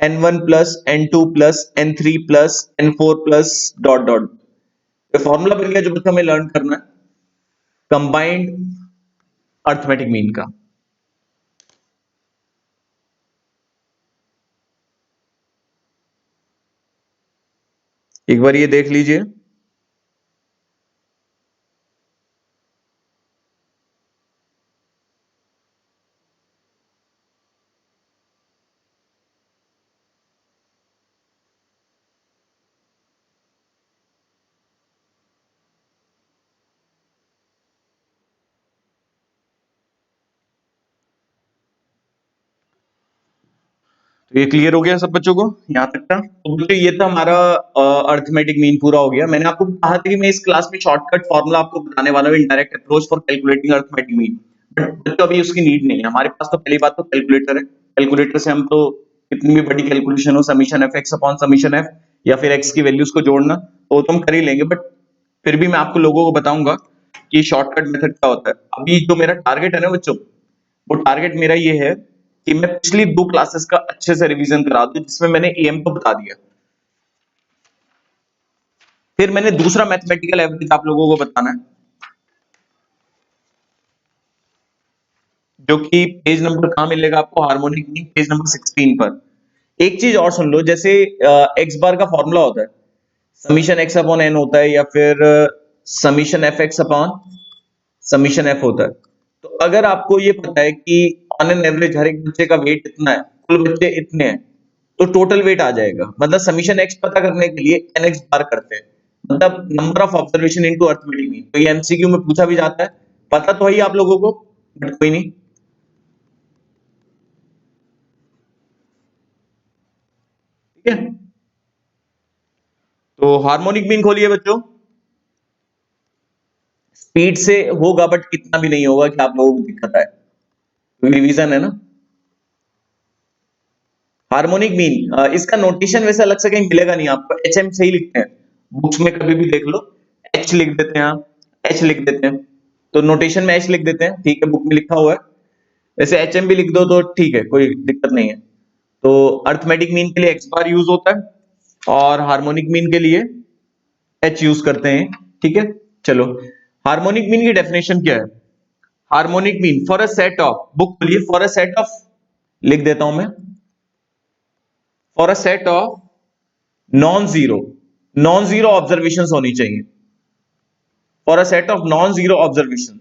n1 plus n2 plus n3 plus n4 plus dot dot. ये फॉर्मूला बन गया जो बच्चा हमें लर्न करना है कंबाइंड अर्थमेटिक मीन का। एक बार ये देख लीजिए। तो ये क्लियर हो गया सब बच्चों को यहाँ तक का? तो बच्चों ये था हमारा अर्थमेटिक मीन पूरा हो गया। मैंने आपको कहा था कि मैं इस क्लास में शॉर्टकट फॉर्मूला आपको बताने वाला हूँ, indirect approach for calculating arithmetic mean. But बच्चों अभी उसकी नीड नहीं है हमारे पास। तो पहली बात तो कैलकुलेटर है, कैलकुलेटर से हम तो कितनी भी बड़ी कैलकुलेशन हो, summation F x upon summation F या फिर एक्स की वैल्यूज को जोड़ना, तो वो तो हम कर ही लेंगे। बट फिर भी मैं आपको लोगों को बताऊंगा कि शॉर्टकट मेथड क्या होता है। अभी जो मेरा टारगेट है ना बच्चों, वो टारगेट मेरा ये है कि मैं पिछली 2 क्लासेस का अच्छे से रिवीजन करा दूं जिसमें मैंने एम को बता दिया। फिर मैंने दूसरा मैथमेटिकल एवरेज आप लोगों को बताना है, जो कि पेज नंबर कहां मिलेगा आपको? हार्मोनिक मीन पेज नंबर 16 पर। एक चीज और सुन लो, जैसे एक्स बार का फॉर्मूला होता है समीशन एक्स अपॉन एन होता है, या फिर summation F x upon summation F होता है। तो अगर आपको ये पता है कि ऑन एन एवरेज हर एक बच्चे का वेट इतना है, कुल बच्चे इतने हैं, तो टोटल वेट आ जाएगा। मतलब समीशन एक्स पता करने के लिए एन एक्स बार करते हैं, मतलब number of observation into arithmetic mean. तो ये एमसीक्यू में पूछा भी जाता है, पता तो है ही आप लोगों को, बट कोई नहीं, ठीक है। तो हार्मोनिक मीन खोलिए बच्चों। स्पीड से होगा बट इतना भी नहीं होगा कि आप लोगों को दिक्कत आए, रिवीजन है ना। हार्मोनिक मीन इसका नोटेशन वैसे अलग से कहीं मिलेगा नहीं आपको, एच एम से ही लिखते हैं बुक्स में, कभी भी देख लो एच लिख देते हैं, आप एच लिख देते हैं। तो नोटेशन में एच लिख देते हैं, ठीक है, बुक में लिखा हुआ है। वैसे एच एम भी लिख दो तो ठीक है, कोई दिक्कत नहीं है। तो अर्थमेटिक मीन के लिए एक्स बार यूज होता है और हार्मोनिक मीन के लिए एच यूज करते हैं, ठीक है। चलो, हार्मोनिक मीन की डेफिनेशन क्या है? Harmonic mean for a set of, book खोलिए, फॉर अ सेट ऑफ, लिख देता हूं मैं, for a set of non zero, non zero observation होनी चाहिए, for a set of non zero observation,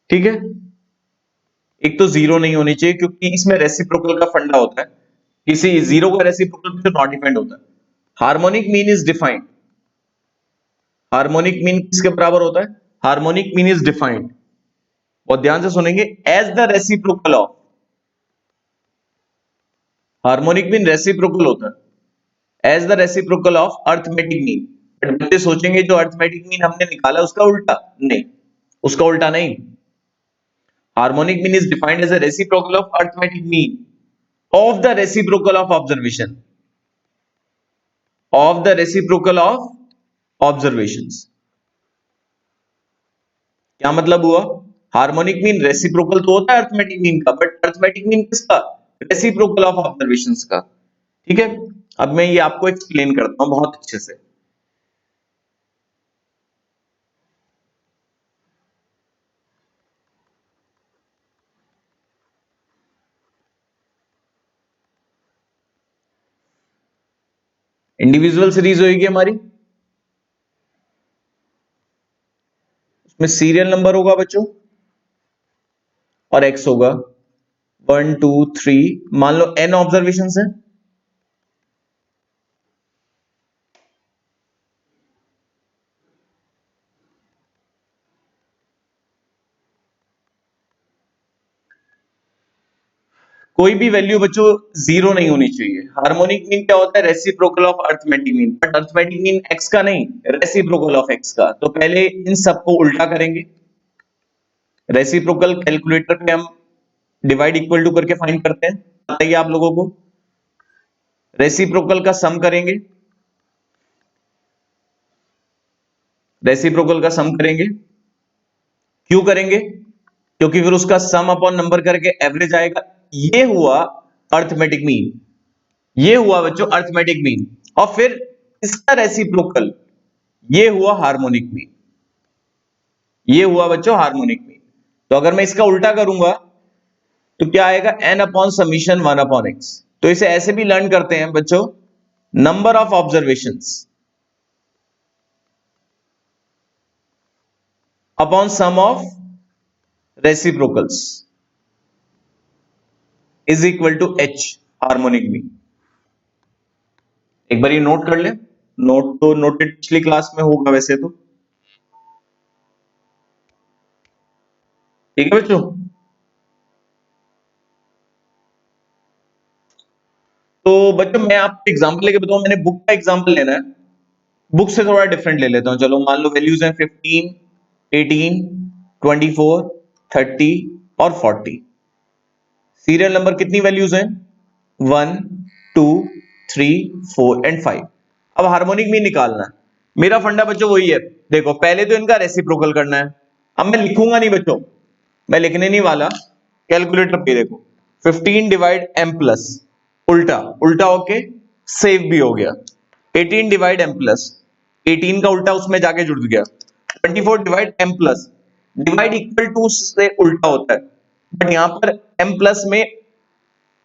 ठीक है। एक तो जीरो नहीं होनी चाहिए क्योंकि इसमें रेसिप्रोकल का फंडा होता है, किसी जीरो का रेसिप्रोकल तो नॉट डिफाइंड होता है। Harmonic mean is defined, harmonic mean किसके बराबर होता है? हार्मोनिक मीन इज डिफाइंड, और ध्यान से सुनेंगे, as the reciprocal of, harmonic mean reciprocal होता है as the reciprocal of arithmetic mean. But बच्चे सोचेंगे जो अर्थमेटिक मीन हमने निकाला उसका उल्टा, नहीं, उसका उल्टा नहीं। Harmonic mean is defined as a reciprocal of arithmetic mean of the reciprocal of observation, of the reciprocal of observations। क्या मतलब हुआ? हार्मोनिक मीन रेसिप्रोकल तो होता है अर्थमेटिक मीन का, बट अर्थमेटिक मीन किसका? रेसिप्रोकल ऑफ ऑब्जर्वेशंस का, ठीक है। अब मैं ये आपको एक्सप्लेन करता हूं बहुत अच्छे से। इंडिविजुअल सीरीज होगी हमारी, उसमें सीरियल नंबर होगा बच्चों और एक्स होगा 1 2 3, मान लो n ऑब्जर्वेशन है। कोई भी वैल्यू बच्चों जीरो नहीं होनी चाहिए। हार्मोनिक मीन क्या होता है? Reciprocal of arithmetic mean, but arithmetic mean x का नहीं, रेसिप्रोकल ऑफ एक्स का। तो पहले इन सबको उल्टा करेंगे। रेसिप्रोकल कैलकुलेटर पे हम डिवाइड इक्वल टू करके फाइंड करते हैं, बताइए आप लोगों को। रेसिप्रोकल का सम करेंगे, रेसिप्रोकल का सम करेंगे। क्यों करेंगे? क्योंकि फिर उसका सम अपॉन नंबर करके एवरेज आएगा। ये हुआ अर्थमेटिक मीन, ये हुआ बच्चों अर्थमेटिक मीन, और फिर इसका रेसिप्रोकल ये हुआ हार्मोनिक मीन, ये हुआ बच्चों हार्मोनिक मीन। तो अगर मैं इसका उल्टा करूंगा तो क्या आएगा? n upon summation 1 upon X. तो इसे ऐसे भी लर्न करते हैं बच्चों, number of observations upon sum of reciprocals is equal to h, harmonic mean. एक बार ये नोट कर ले, नोट तो नोटेड पिछली क्लास में होगा वैसे तो, ठीक है बच्चों। तो बच्चों मैं आपको एग्जांपल लेके बताऊं, मैंने बुक का एग्जांपल लेना है, बुक से थोड़ा डिफरेंट ले लेता हूं। चलो मान लो वैल्यूज हैं 15, 18, 24, 30 और 40। सीरियल नंबर कितनी वैल्यूज हैं? 1 2 3 4 एंड 5। अब हार्मोनिक मीन निकालना है। मेरा फंडा बच्चों वही है, देखो पहले तो इनका रेसिप्रोकल करना है। अब मैं लिखूंगा नहीं बच्चों, मैं लिखने नहीं वाला, कैलकुलेटर पे देखो 15 डिवाइड m प्लस, उल्टा उल्टा होके सेव भी हो गया। 18 डिवाइड m प्लस, 18 का उल्टा उसमें जाके जुड़ गया। 24 divide m plus, divide equal to से उल्टा होता है, बट यहां पर m प्लस में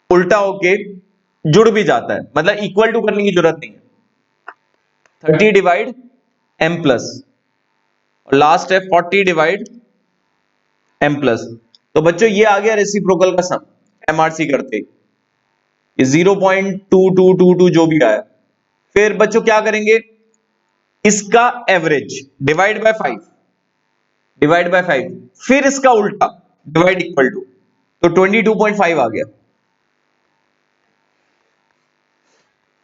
उल्टा होके जुड़ भी जाता है, मतलब इक्वल टू करने की जरूरत नहीं है। 30 डिवाइड m प्लस, और लास्ट है 40 डिवाइड m प्लस। तो बच्चों ये आ गया रेसिप्रोकल का सम, एमआरसी करते ये 0.2222 जो भी आया। फिर बच्चों क्या करेंगे? इसका average divide by 5, divide by 5, फिर इसका उल्टा डिवाइड इक्वल टू, तो 22.5 आ गया।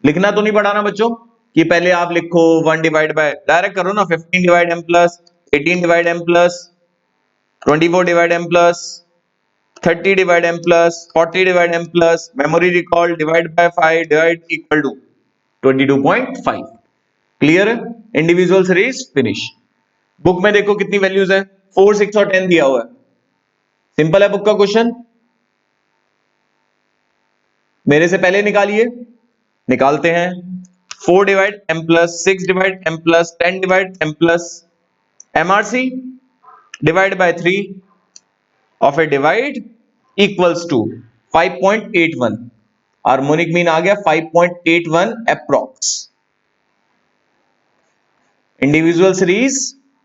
लिखना तो नहीं पढ़ाना बच्चों कि पहले आप लिखो 1 डिवाइड बाय, डायरेक्ट करो ना, 15 divide m plus, 18 divide m plus, 24 divide m plus, 30 divide m plus, 40 divide m plus, memory recall divide by 5 divide equal to 22.5। Clear है? Individual series finish. बुक में देखो कितनी वैल्यूज है, 4 6 और 10 दिया हुआ है। सिंपल है बुक का क्वेश्चन, मेरे से पहले निकालिए, निकालते हैं। 4 divide m plus, 6 divide m plus, 10 divide m plus, MRC divide by 3 of a divide equals to 5.81। Harmonic mean आ गया 5.81 अप्रॉक्स। इंडिविजुअल सीरीज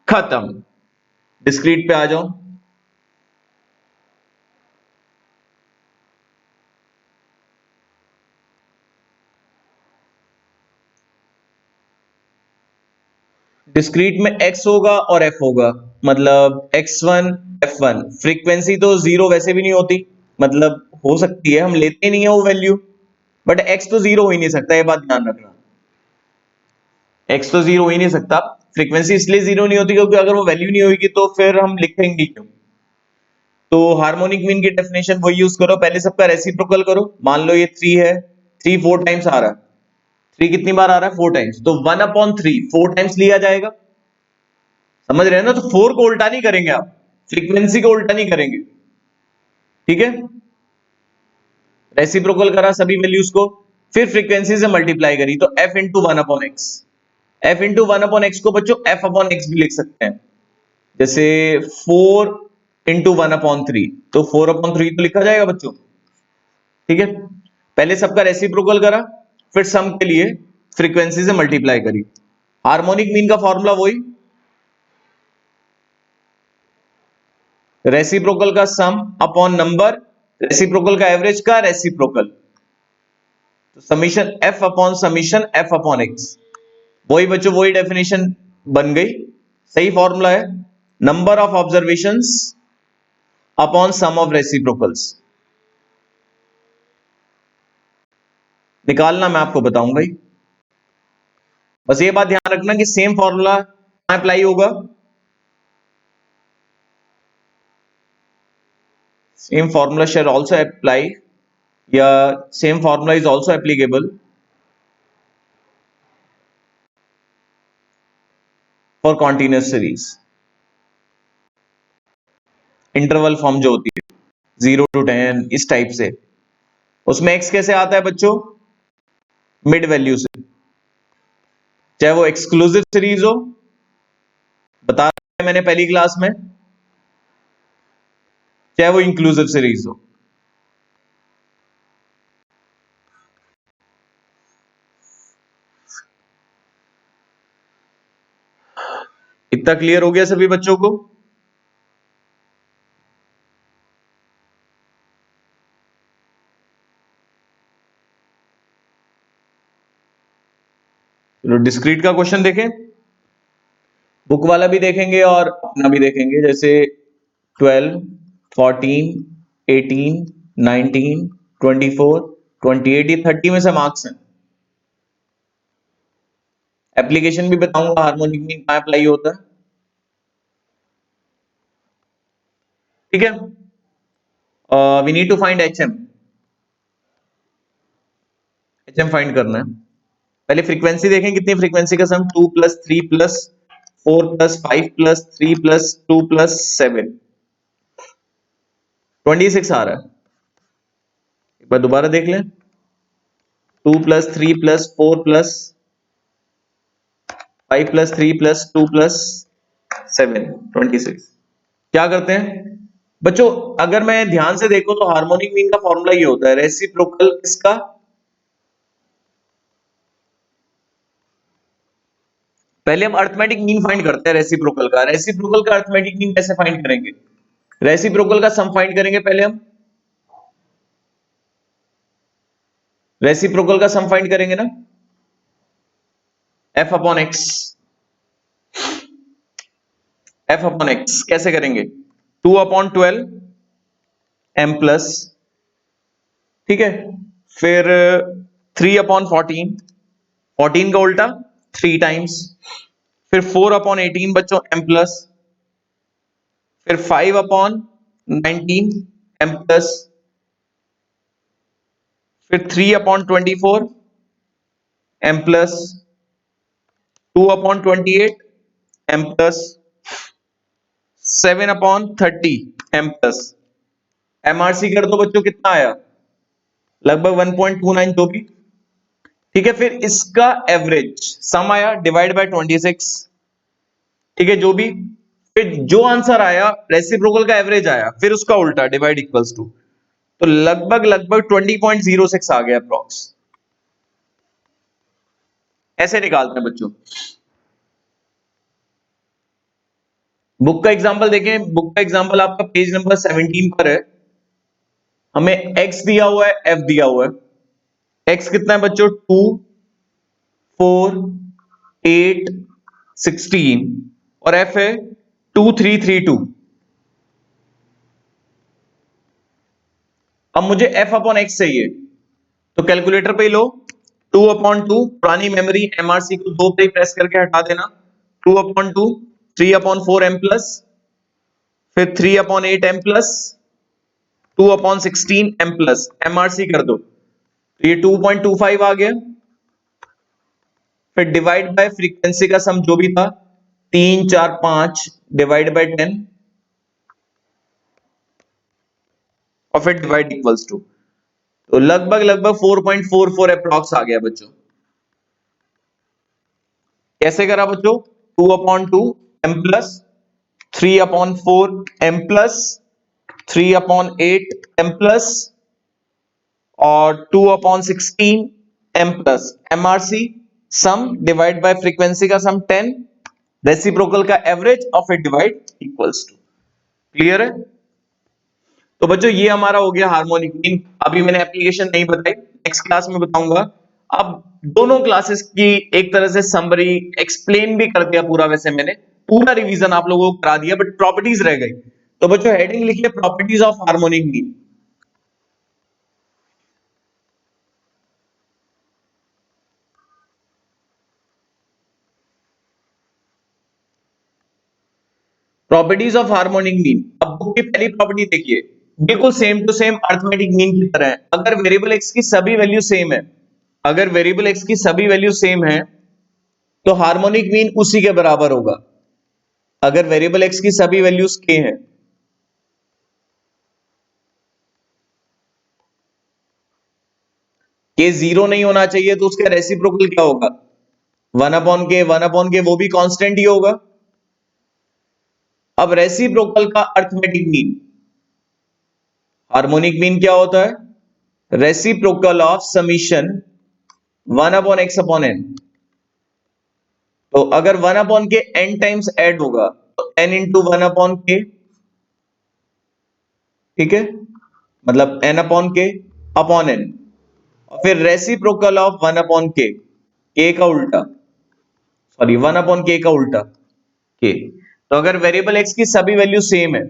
खत्म। डिस्क्रीट पे आ जाओ। डिस्क्रीट में x होगा और f होगा, मतलब x1 f1। फ्रीक्वेंसी तो जीरो वैसे भी नहीं होती, मतलब हो सकती है, हम लेते नहीं है वो वैल्यू, बट x तो जीरो हो ही नहीं सकता, ये बात ध्यान रखना। x तो जीरो हो ही नहीं सकता। फ्रीक्वेंसी इसलिए जीरो नहीं होती क्योंकि अगर वो वैल्यू नहीं होगी तो फिर हम लिखेंगे क्यों। तो हार्मोनिक मीन की डेफिनेशन वही यूज करो, पहले सबका रेसिप्रोकल करो। मान लो ये 3 है, 3 4 टाइम्स आ रहा है, 3 कितनी बार आ रहा है? 4 टाइम्स, तो 1/3 4 टाइम्स लिया जाएगा। समझ रहे हैं ना? तो 4 को उल्टा नहीं करेंगे आप, फ्रीक्वेंसी को उल्टा नहीं करेंगे, ठीक है। रेसिप्रोकल करा सभी वैल्यूज को, फिर फ्रीक्वेंसी से मल्टीप्लाई करी, तो f into 1/x। f into 1/x को बच्चों f अपॉन x भी लिख सकते हैं, जैसे 4 इंटू 1/3, तो 4/3 तो लिखा जाएगा बच्चों, ठीक है। पहले सबका रेसिप्रोकल करा, फिर सम के लिए फ्रीक्वेंसी से मल्टीप्लाई करी। हार्मोनिक मीन का फॉर्मूला वही, रेसिप्रोकल का सम अपॉन नंबर, रेसिप्रोकल का एवरेज का रेसिप्रोकल, तो summation F upon summation F upon X. वही बच्चों, वही डेफिनेशन बन गई, सही फॉर्मूला है, number of observations upon sum of reciprocals. निकालना मैं आपको बताऊंगा ही, बस ये बात ध्यान रखना कि सेम फॉर्मूला अप्लाई होगा, same formula shall also apply, या same formula is also applicable for continuous series. Interval form जो होती है 0 to 10 इस टाइप से, उसमें x कैसे आता है बच्चों, मिड वैल्यू से, चाहे वो एक्सक्लूसिव सीरीज हो, बता रहा मैंने पहली क्लास में, चाहे वो इंक्लूसिव सीरीज हो। इतना क्लियर हो गया सभी बच्चों को? चलो डिस्क्रीट का क्वेश्चन देखें, बुक वाला भी देखेंगे और अपना भी देखेंगे, जैसे 12, 14, 18, 19, 24, 28, ये 30 में से मार्क्स हैं। एप्लीकेशन भी बताऊंगा हार्मोनिक मीन कहां अप्लाई होता है, ठीक है। We need to find H M find करना है। पहले फ्रीक्वेंसी देखें, कितनी फ्रीक्वेंसी का sum, 2 plus 3 plus 4 plus 5 plus 3 plus 2 plus 7, 26 आ रहा है। एक बार दोबारा देख लें, 2 plus 3 plus 4 plus 5 plus 3 plus 2 plus 7, 26। क्या करते हैं बच्चों, अगर मैं ध्यान से देखूं तो हार्मोनिक मीन का फॉर्मूला ये होता है, रेसिप्रोकल किसका, पहले हम अर्थमेटिक मीन फाइंड करते हैं रेसिप्रोकल का। रेसिप्रोकल का अर्थमेटिक मीन कैसे फाइंड करेंगे, रेसिप्रोकल का सम फाइंड करेंगे पहले हम, रेसिप्रोकल का सम फाइंड करेंगे ना, F upon x, F upon x कैसे करेंगे, 2/12 एम प्लस, ठीक है, फिर 3/14, 14 का उल्टा 3 टाइम्स, फिर 4/18 बच्चों एम प्लस, फिर 5/19 एम प्लस, फिर 3/24 M plus, 2/28 M plus, 7/30 M plus. MRC कर दो बच्चों, कितना आया, लगभग 1.29 जो भी, ठीक है। फिर इसका एवरेज सम आया डिवाइड बाय 26, ठीक है, जो भी, फिर जो आंसर आया रेसिप्रोकल का एवरेज आया, फिर उसका उल्टा डिवाइड इक्वल्स टू, तो लगभग लगभग 20.06 आ गया अप्रॉक्स। ऐसे निकालते हैं बच्चों। बुक का एग्जांपल देखें, बुक का एग्जांपल आपका पेज नंबर 17 पर है। हमें x दिया हुआ है, f दिया हुआ है। x कितना है बच्चों, 2, 4, 8, 16 और f है 2, 3, 3, 2। अब मुझे f अपॉन x चाहिए, तो कैलकुलेटर पे ही लो, 2/2, पुरानी मेमोरी एमआरसी को 2 पे ही प्रेस करके हटा देना, 2/2, 3/4 एम प्लस, फिर 3/8 M plus, 2/16 M plus, MRC कर दो, तो ये 2.25 आ गया। फिर डिवाइड बाय फ्रीक्वेंसी का सम जो भी था, 3, 4, 5 डिवाइड बाय 10 और फिर डिवाइड इक्वल्स टू, तो लगभग लगभग 4.44 अप्रॉक्स आ गया बच्चों। कैसे करा बच्चों, 2/2 M plus, 3/4 M plus, 3/8 M plus और 2/16 M plus, MRC sum divide by frequency का सम 10, रेसिप्रोकल का average of it divide equals to. Clear है? तो बच्चों ये हमारा हो गया हार्मोनिक मीन। अभी मैंने एप्लीकेशन नहीं बताई, नेक्स्ट क्लास में बताऊंगा। अब दोनों क्लासेस की एक तरह से समरी एक्सप्लेन भी कर दिया पूरा, वैसे मैंने पूरा रिवीजन आप लोगों को करा दिया, बट प्रॉपर्टीज रह गई। तो बच्चों हेडिंग लिखिए properties of harmonic mean. Properties of harmonic mean. अब बुक की पहली प्रॉपर्टी देखिए, बिल्कुल same to same arithmetic mean की तरह है। अगर वेरिएबल एक्स की सभी वैल्यू सेम है, अगर वेरिएबल एक्स की सभी वैल्यू सेम है तो हार्मोनिक मीन उसी के बराबर होगा। अगर वेरिएबल एक्स की सभी वैल्यूज के हैं, के जीरो नहीं होना चाहिए, तो उसका रेसिप्रोकल क्या होगा? वन अपॉन के वो भी कांस्टेंट ही होगा। अब रेसिप्रोकल का अर्थमेटिक मीन, हार्मोनिक मीन क्या होता है? Reciprocal of summation one upon X upon N. तो अगर one upon K N times add होगा तो एन इंटू वन अपॉन के, ठीक है, मतलब एन अपॉन के अपॉन एन, और फिर रेसिप्रोकल ऑफ वन अपॉन के का उल्टा, सॉरी वन अपॉन के का उल्टा के। तो अगर वेरिएबल एक्स की सभी वैल्यू सेम है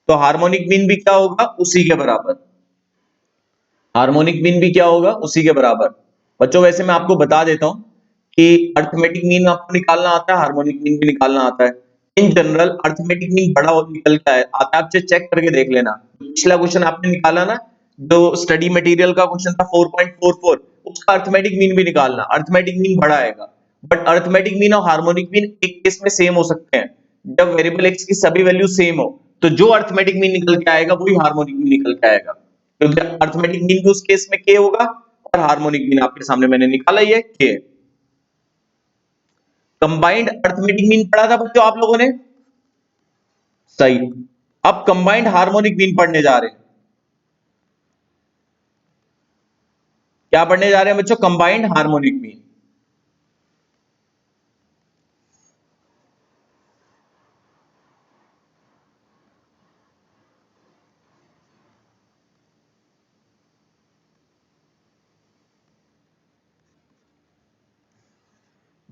तो हार्मोनिक मीन भी क्या होगा? उसी के बराबर। हार्मोनिक मीन भी क्या होगा? उसी के बराबर। बच्चों वैसे मैं आपको बता देता हूं कि अर्थमेटिक मीन आपको निकालना आता है, हार्मोनिक मीन भी निकालना आता है। इन जनरल अर्थमेटिक मीन बड़ा निकल के आता है, आप चेक करके देख लेना। पिछला क्वेश्चन आपने निकाला ना, जो स्टडी मटेरियल का क्वेश्चन था 4.44, उसका अर्थमेटिक मीन भी निकालना, अर्थमेटिक मीन बड़ा आएगा। बट अर्थमेटिक मीन और हार्मोनिक मीन एक केस में सेम हो सकते हैं, जब वेरिएबल एक्स की सभी वैल्यू सेम हो, तो जो अर्थमेटिक मीन निकल के आएगा वही हार्मोनिक मीन निकल के आएगा, क्योंकि अर्थमेटिक मीन भी उस केस में के होगा और हार्मोनिक मीन आपके सामने मैंने निकाला ही है के। कंबाइंड अर्थमेटिक मीन पढ़ा था बच्चों आप लोगों ने? सही। अब कंबाइंड हार्मोनिक मीन पढ़ने जा रहे हैं। क्या पढ़ने जा रहे हैं बच्चों? Combined harmonic mean.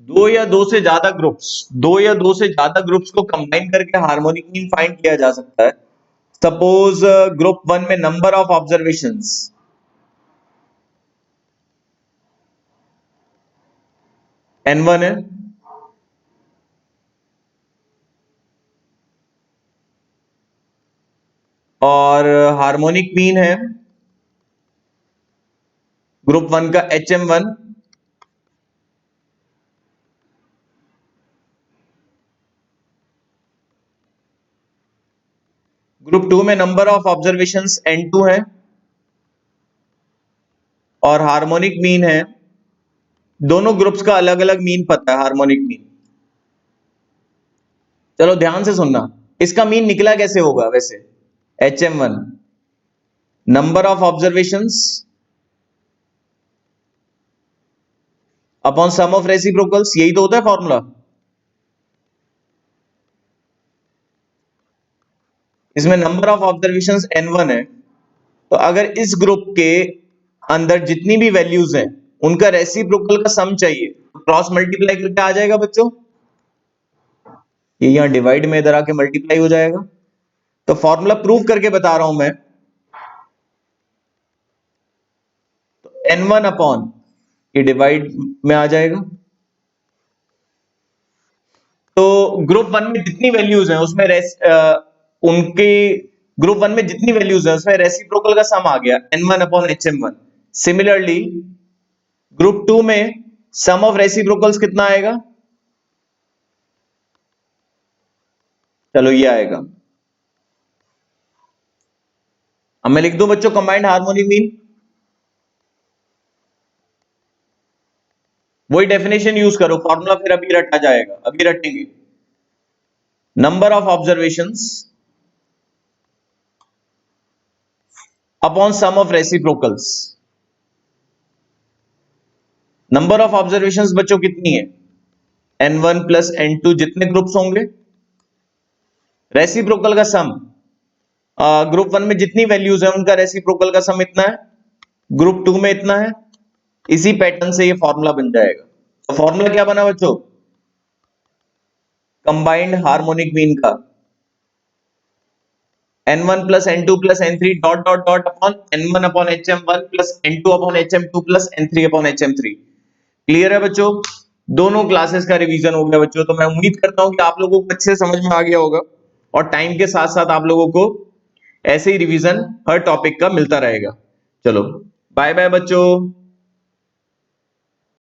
दो या दो से ज्यादा ग्रुप्स को कंबाइन करके हार्मोनिक मीन फाइंड किया जा सकता है। सपोज ग्रुप वन में नंबर ऑफ ऑब्जर्वेशंस n1 है, और हार्मोनिक मीन है ग्रुप वन का hm1, ग्रुप टू में नंबर ऑफ ऑब्जर्वेशंस n2 है, और हार्मोनिक मीन है, दोनों ग्रुप्स का अलग अलग मीन पता है हार्मोनिक मीन। चलो ध्यान से सुनना, इसका मीन निकला कैसे होगा वैसे? hm1 number of observations upon sum of reciprocals, यही तो होता है फॉर्मूला। इसमें नंबर ऑफ ऑब्जर्वेशंस n1 है, तो अगर इस ग्रुप के अंदर जितनी भी वैल्यूज हैं उनका रेसिप्रोकल का सम चाहिए, तो क्रॉस मल्टीप्लाई करके आ जाएगा बच्चों। ये यहां डिवाइड में इधर आके मल्टीप्लाई हो जाएगा। तो फॉर्मूला प्रूव करके बता रहा हूं मैं। तो n1 अपॉन ये डिवाइड में आ जाएगा। तो ग्रुप वन में जितनी वैल्यूज हैं उसमें उनके ग्रुप वन में जितनी वैल्यूज हैं उसमें रेसिप्रोकल का सम आ गया n1 upon hm1। Similarly group to में सम ऑफ रेसिप्रोकल्स कितना आएगा? चलो ये आएगा। अब मैं लिख दूं बच्चों कंबाइंड हार्मोनिक मीन, वही डेफिनेशन यूज करो, फॉर्मूला फिर अभी रटा जाएगा, अभी रटेंगे। Number of observations upon sum of reciprocals. Number of observations बच्चों कितनी है? n1 प्लस n2 जितने ग्रुप्स होंगे, रेसिप्रोकल का सम ग्रुप 1 में जितनी वैल्यूज है उनका रेसिप्रोकल का सम इतना है, ग्रुप 2 में इतना है। इसी पैटर्न से ये फॉर्मूला बन जाएगा। तो फॉर्मूला क्या बना बच्चों? कंबाइंड हार्मोनिक मीन का n1 plus n2 plus n3 dot dot dot upon n1 upon hm1 plus n2 upon hm2 plus n3 upon hm3। Clear है बच्चों? दोनों क्लासेस का रिवीजन हो गया बच्चों। तो मैं उम्मीद करता हूं कि आप लोगों को अच्छे समझ में आ गया होगा और टाइम के साथ साथ आप लोगों को ऐसे ही रिवीजन हर टॉपिक का मिलता रहेगा। चलो बाय बाय बच्चों।